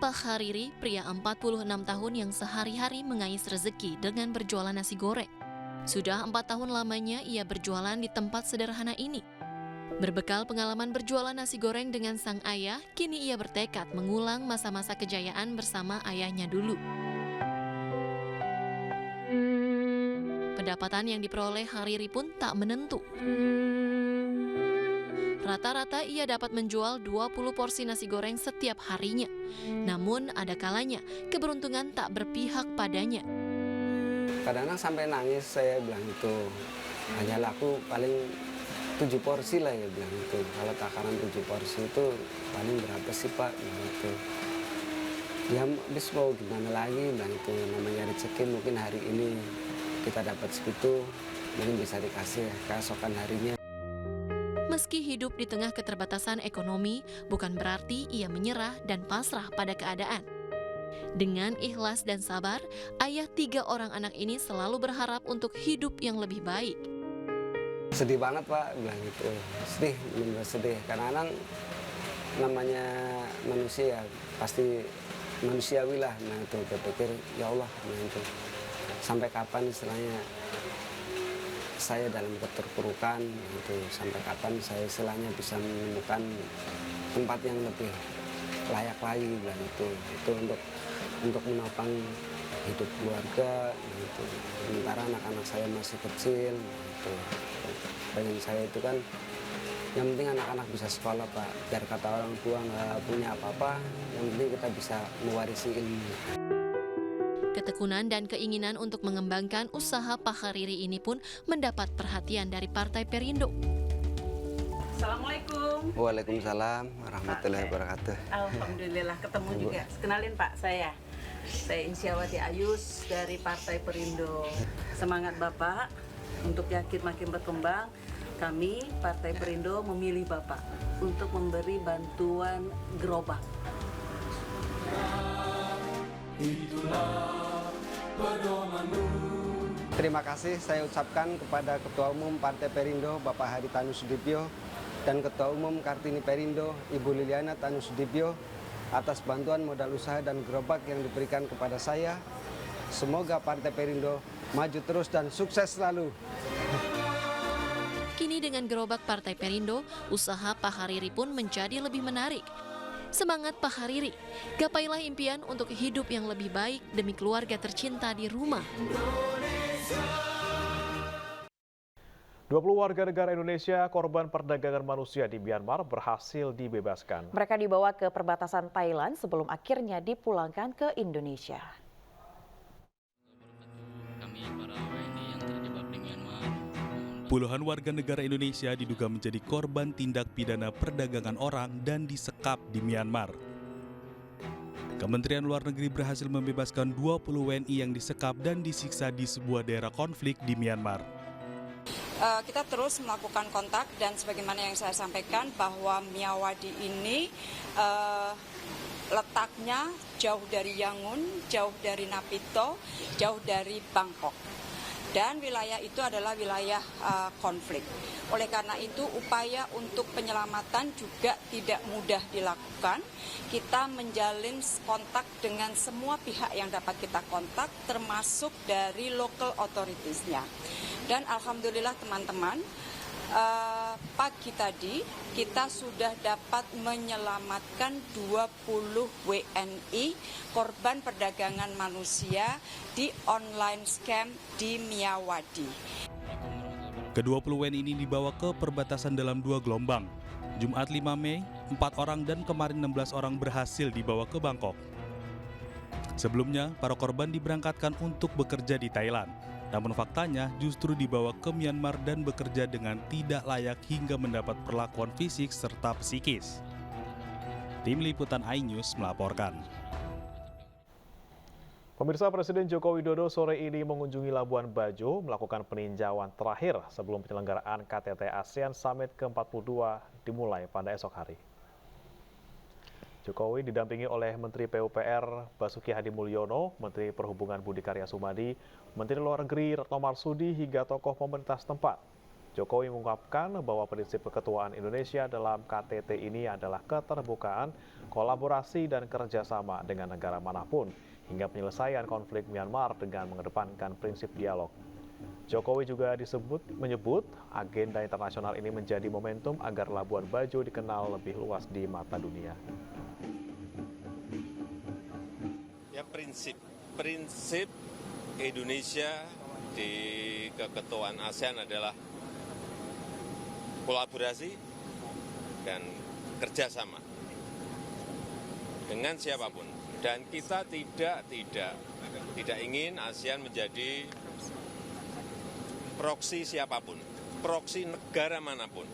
Pahariri, pria 46 tahun yang sehari-hari mengais rezeki dengan berjualan nasi goreng. Sudah 4 tahun lamanya ia berjualan di tempat sederhana ini. Berbekal pengalaman berjualan nasi goreng dengan sang ayah, kini ia bertekad mengulang masa-masa kejayaan bersama ayahnya dulu. Pendapatan yang diperoleh Hariri pun tak menentu. Rata-rata ia dapat menjual 20 porsi nasi goreng setiap harinya. Namun ada kalanya keberuntungan tak berpihak padanya. Kadang-kadang sampai nangis saya bilang itu. Hanya laku paling 7 porsi lah ya bilang itu. Kalau takaran 7 porsi itu paling berapa sih Pak? Gitu. Ya habis mau gimana lagi bilang itu. Namanya rezeki mungkin hari ini kita dapat segitu. Mungkin bisa dikasih keesokan harinya. Meski hidup di tengah keterbatasan ekonomi, bukan berarti ia menyerah dan pasrah pada keadaan. Dengan ikhlas dan sabar, ayah 3 orang anak ini selalu berharap untuk hidup yang lebih baik. Sedih banget Pak, bilang gitu. Sedih, benar sedih. Karena namanya manusia, pasti manusiawi lah. Nah itu, berpikir, ya Allah, nah itu. Sampai kapan istilahnya saya dalam keterpurukan, gitu. Sampai kapan saya istilahnya bisa menemukan tempat yang lebih layak lagi, bilang itu untuk menopang hidup keluarga, gitu. Sementara anak-anak saya masih kecil, gitu. Pengen saya itu kan, yang penting anak-anak bisa sekolah Pak. Biar kata orang tua nggak punya apa-apa, yang penting kita bisa mewarisi ilmu. Ketekunan dan keinginan untuk mengembangkan usaha Pahariri ini pun mendapat perhatian dari Partai Perindo. Assalamualaikum. Waalaikumsalam warahmatullahi wabarakatuh. Alhamdulillah ketemu juga. Kenalin Pak, saya Insyawati Ayus dari Partai Perindo. Semangat Bapak untuk yakin makin berkembang. Kami Partai Perindo memilih Bapak untuk memberi bantuan gerobak. Terima kasih saya ucapkan kepada Ketua Umum Partai Perindo Bapak Haritanu Sudibyo dan Ketua Umum Kartini Perindo Ibu Liliana Tanu Sudibyo atas bantuan modal usaha dan gerobak yang diberikan kepada saya. Semoga Partai Perindo maju terus dan sukses selalu. Kini dengan gerobak Partai Perindo, usaha Pahariri pun menjadi lebih menarik. Semangat Pahariri, gapailah impian untuk hidup yang lebih baik demi keluarga tercinta di rumah. 20 warga negara Indonesia korban perdagangan manusia di Myanmar berhasil dibebaskan. Mereka dibawa ke perbatasan Thailand sebelum akhirnya dipulangkan ke Indonesia. Puluhan warga negara Indonesia diduga menjadi korban tindak pidana perdagangan orang dan disekap di Myanmar. Kementerian Luar Negeri berhasil membebaskan 20 WNI yang disekap dan disiksa di sebuah daerah konflik di Myanmar. Kita terus melakukan kontak dan sebagaimana yang saya sampaikan bahwa Myawadhi ini letaknya jauh dari Yangon, jauh dari Napito, jauh dari Bangkok. Dan wilayah itu adalah wilayah konflik. Oleh karena itu upaya untuk penyelamatan juga tidak mudah dilakukan. Kita menjalin kontak dengan semua pihak yang dapat kita kontak termasuk dari local authorities-nya. Dan alhamdulillah teman-teman, pagi tadi kita sudah dapat menyelamatkan 20 WNI korban perdagangan manusia di online scam di Myawadhi. Ke-20 WNI ini dibawa ke perbatasan dalam 2 gelombang. Jumat 5 Mei, 4 orang dan kemarin 16 orang berhasil dibawa ke Bangkok. Sebelumnya, para korban diberangkatkan untuk bekerja di Thailand. Namun faktanya justru dibawa ke Myanmar dan bekerja dengan tidak layak hingga mendapat perlakuan fisik serta psikis. Tim Liputan iNews melaporkan. Pemirsa, Presiden Joko Widodo sore ini mengunjungi Labuan Bajo melakukan peninjauan terakhir sebelum penyelenggaraan KTT ASEAN Summit ke-42 dimulai pada esok hari. Jokowi didampingi oleh Menteri PUPR Basuki Hadi Mulyono, Menteri Perhubungan Budi Karya Sumadi, Menteri Luar Negeri Retno Marsudi hingga tokoh pemerintah setempat. Jokowi mengungkapkan bahwa prinsip keketuaan Indonesia dalam KTT ini adalah keterbukaan, kolaborasi, dan kerjasama dengan negara manapun hingga penyelesaian konflik Myanmar dengan mengedepankan prinsip dialog. Jokowi juga menyebut agenda internasional ini menjadi momentum agar Labuan Bajo dikenal lebih luas di mata dunia. Ya, prinsip Indonesia di keketuaan ASEAN adalah kolaborasi dan kerjasama dengan siapapun. Dan kita tidak ingin ASEAN menjadi proksi siapapun, proksi negara manapun.